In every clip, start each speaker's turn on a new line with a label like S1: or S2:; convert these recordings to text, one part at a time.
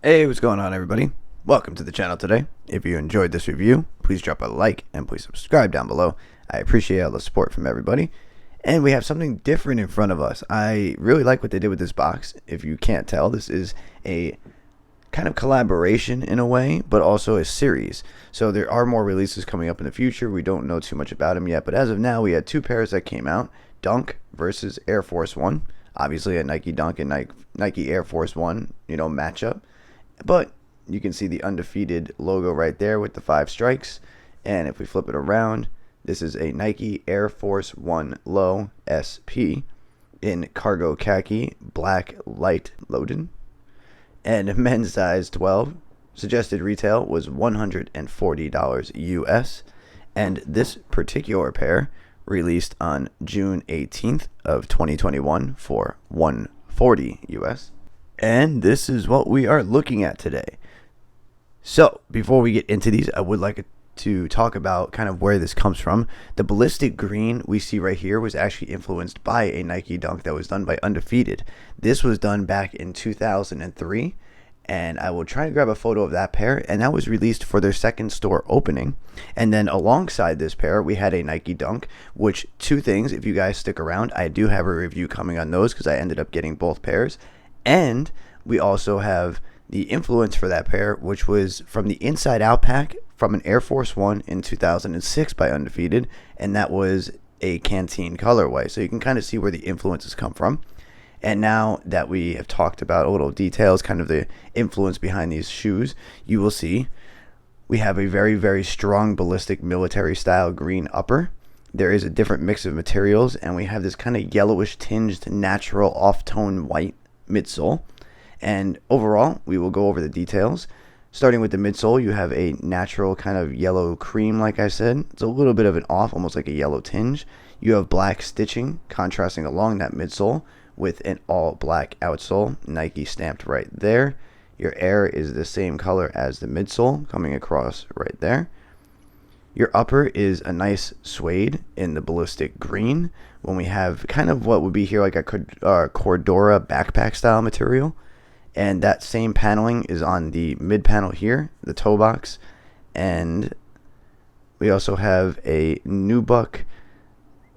S1: Hey, what's going on, everybody? Welcome to the channel today. If you enjoyed this review, please drop a like and please subscribe down below. I appreciate all the support from everybody. And we have something different in front of us. I really like what they did with this box. If you can't tell, this is a kind of collaboration in a way, but also a series. So there are more releases coming up in the future. We don't know too much about them yet, but as of now, we had two pairs that came out. Dunk versus Air Force One. Obviously a Nike Dunk and Nike Air Force One, matchup. But you can see the Undefeated logo right there with the 5 strikes. And if we flip it around, this is a Nike Air Force One Low SP in cargo khaki, black light loaded. And men's size 12. Suggested retail was $140 US. And this particular pair released on June 18th of 2021 for $140 US. And this is what we are looking at today. So before we get into these, I would like to talk about kind of where this comes from. The ballistic green we see right here was actually influenced by a Nike Dunk that was done by Undefeated. This was done back in 2003, and I will try to grab a photo of that pair, and that was released for their second store opening. And then alongside this pair, we had a Nike Dunk, which two things, if you guys stick around, I do have a review coming on those because I ended up getting both pairs. And we also have the influence for that pair, which was from the Inside Out pack from an Air Force One in 2006 by Undefeated, and that was a canteen colorway. So you can kind of see where the influences come from. And now that we have talked about a little details, kind of the influence behind these shoes, you will see we have a very, very strong ballistic military style green upper. There is a different mix of materials, and we have this kind of yellowish tinged natural off-tone white midsole. And overall, we will go over the details. Starting with the midsole, you have a natural kind of yellow cream, like I said. It's a little bit of an off, almost like a yellow tinge. You have black stitching contrasting along that midsole with an all black outsole, Nike stamped right there. Your air is the same color as the midsole coming across right there. Your upper is a nice suede in the ballistic green, when we have kind of what would be here like a Cordura backpack style material. And that same paneling is on the mid panel here, the toe box. And we also have a nubuck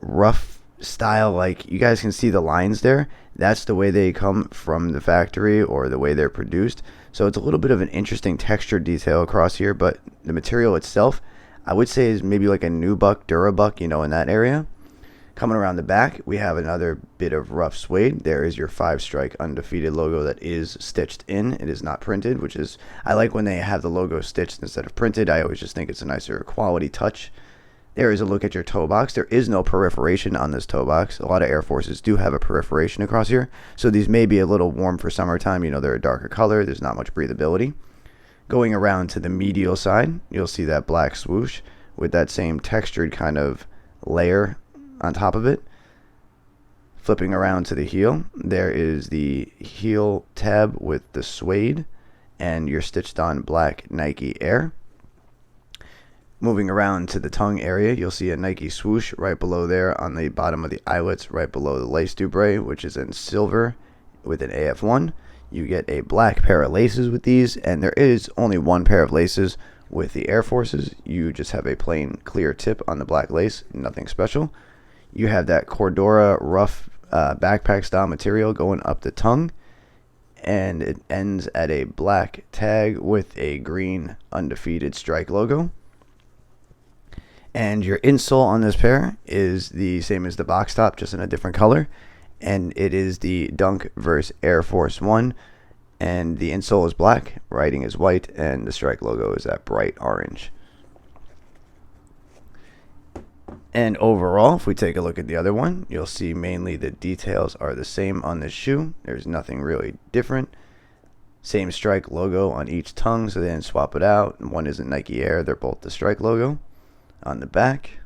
S1: rough style, like you guys can see the lines there. That's the way they come from the factory or the way they're produced. So it's a little bit of an interesting texture detail across here, but the material itself, I would say, is maybe like a nubuck, durabuck, in that area. Coming around the back, we have another bit of rough suede. There is your 5-strike Undefeated logo that is stitched in. It is not printed, which is, I like when they have the logo stitched instead of printed. I always just think it's a nicer quality touch. There is a look at your toe box. There is no perforation on this toe box. A lot of Air Forces do have a perforation across here, so these may be a little warm for summertime. They're a darker color. There's not much breathability. Going around to the medial side, you'll see that black swoosh with that same textured kind of layer on top of it. Flipping around to the heel, there is the heel tab with the suede and your stitched on black Nike Air. Moving around to the tongue area, you'll see a Nike swoosh right below there on the bottom of the eyelets, right below the lace dubray, which is in silver with an AF1. You get a black pair of laces with these, and there is only one pair of laces with the Air Forces. You just have a plain clear tip on the black lace, nothing special. You have that Cordura rough backpack style material going up the tongue, and it ends at a black tag with a green Undefeated strike logo. And your insole on this pair is the same as the box top, just in a different color, and it is the Dunk vs Air Force One, and the insole is black, writing is white, and the strike logo is that bright orange. And overall, if we take a look at the other one, you'll see mainly the details are the same on this shoe. There's nothing really different. Same strike logo on each tongue, so they didn't swap it out. One isn't Nike Air, they're both the strike logo. On the back,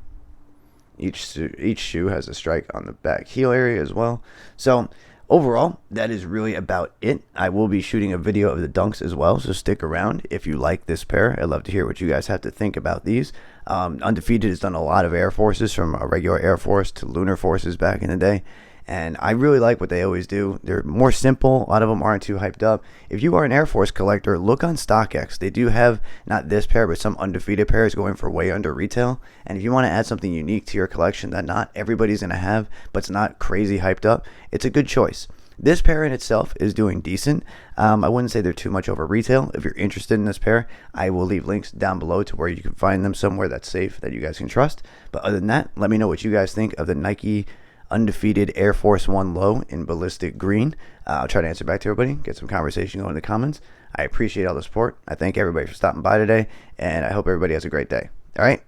S1: each shoe has a strike on the back heel area as well. So overall, that is really about it. I will be shooting a video of the Dunks as well, so stick around if you like this pair. I'd love to hear what you guys have to think about these. Undefeated has done a lot of Air Forces, from a regular Air Force to Lunar Forces back in the day, and I really like what they always do. They're more simple. A lot of them aren't too hyped up. If you are an Air Force collector, look on StockX. They do have not this pair, but some undefeated pairs going for way under retail. And if you want to add something unique to your collection that not everybody's going to have, but it's not crazy hyped up, it's a good choice. This pair in itself is doing decent. I wouldn't say they're too much over retail. If you're interested in this pair, I will leave links down below to where you can find them somewhere that's safe, that you guys can trust. But other than that, let me know what you guys think of the Nike Undefeated Air Force 1 Low in Ballistic Green. I'll try to answer back to everybody, get some conversation going in the comments. I appreciate all the support. I thank everybody for stopping by today, and I hope everybody has a great day. All right,